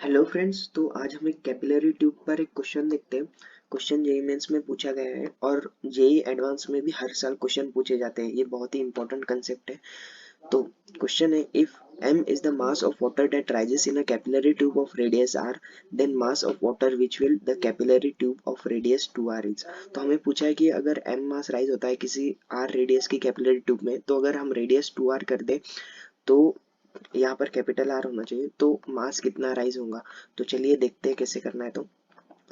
Hello friends. तो आज हम एक कैपिलरी ट्यूब पर एक क्वेश्चन देखते हैं। क्वेश्चन जेईई मेंस में पूछा गया है और जेईई एडवांस में भी हर साल क्वेश्चन पूछे जाते हैं। ये बहुत ही इंपॉर्टेंट कंसेप्ट है। तो क्वेश्चन है, if m is the mass of water that rises in a capillary tube of radius r, then mass of water which will the capillary tube of radius 2r is। तो हमें पूछा है कि अगर m mass rise होता है किसी r radius की कैपिलरी ट्यूब में, तो अगर हम रेडियस 2r कर दे तो यहाँ पर कैपिटल आर होना चाहिए, तो मास कितना राइज होगा। तो चलिए देखते हैं कैसे करना है। तो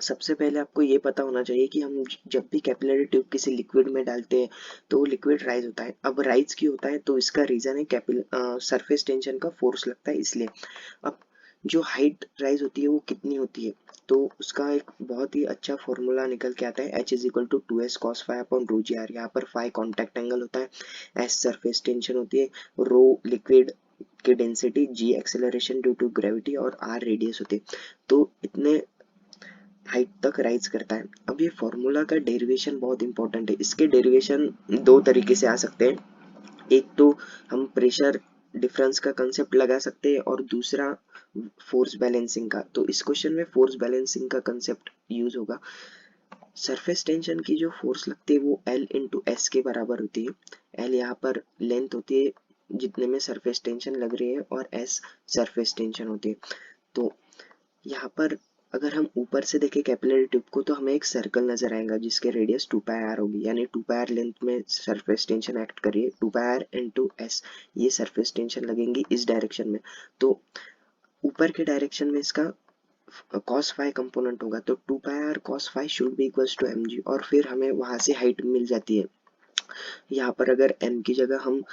सबसे पहले आपको ये पता होना चाहिए कि हम जब भी कैपिलरी ट्यूब किसी लिक्विड में डालते हैं तो वो लिक्विड राइज होता है। अब राइज क्यों होता है, तो इसका रीजन है सरफेस टेंशन का फोर्स लगता है, इसलिए। अब जो हाइट राइज होती है वो कितनी होती है, तो उसका एक बहुत ही अच्छा फॉर्मूला निकल के आता है, H is equal to 2s cos phi upon rho G R. यहाँ पर फाई कॉन्टैक्ट एंगल होता है, एस सरफेस टेंशन होती है, रो लिक्विड की density, G acceleration due to gravity और आर रेडियस होती है। तो इतने हाइट तक राइज करता है। अब ये फॉर्मूला का डेरिवेशन बहुत इंपॉर्टेंट है। इसके डेरिवेशन दो तरीके से आ सकते हैं। एक तो हम प्रेशर डिफरेंस का कंसेप्ट लगा सकते हैं और दूसरा फोर्स बैलेंसिंग का। तो इस क्वेश्चन में फोर्स बैलेंसिंग का कंसेप्ट यूज होगा। सरफेस टेंशन की जो फोर्स लगती है वो L इंटू एस के बराबर होती है। L यहाँ पर लेंथ होती है जितने में सरफेस टेंशन लग रही है और S सरफेस टेंशन होती है। तो यहाँ पर अगर हम ऊपर से देखें कैपिलरी ट्यूब को, तो हमें एक सर्कल नजर आएगा जिसके रेडियस 2 पाई आर होगी, यानी 2 पाई आर लेंथ में सरफेस टेंशन एक्ट करिए, 2 पाई आर इंटू एस, ये सरफेस टेंशन लगेंगी इस डायरेक्शन में। तो ऊपर के डायरेक्शन में इसका cos phi कंपोनेंट होगा, तो 2 pi r cos phi should be equals to mg, और फिर हमें वहां से हाइट मिल जाती है। यहाँ पर अगर m की जगह हम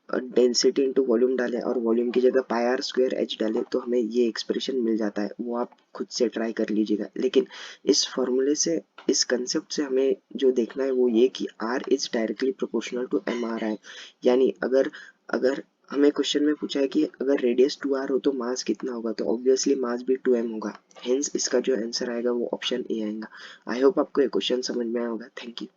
डेंसिटी इंटू वॉल्यूम डालें और वॉल्यूम की जगह पाई आर स्क्वायर एच डालें, तो हमें ये एक्सप्रेशन मिल जाता है। वो आप खुद से ट्राई कर लीजिएगा। लेकिन इस फॉर्मूले से, इस कंसेप्ट से हमें जो देखना है वो ये कि R is directly proportional to M R I. यानी अगर अगर हमें क्वेश्चन में पूछा है कि अगर रेडियस 2r हो तो मास कितना होगा, तो ऑब्वियसली मास भी 2m होगा। हेंस इसका जो आंसर आएगा वो ऑप्शन ए आएगा। आई होप आपको ये क्वेश्चन समझ में आया होगा। Thank you.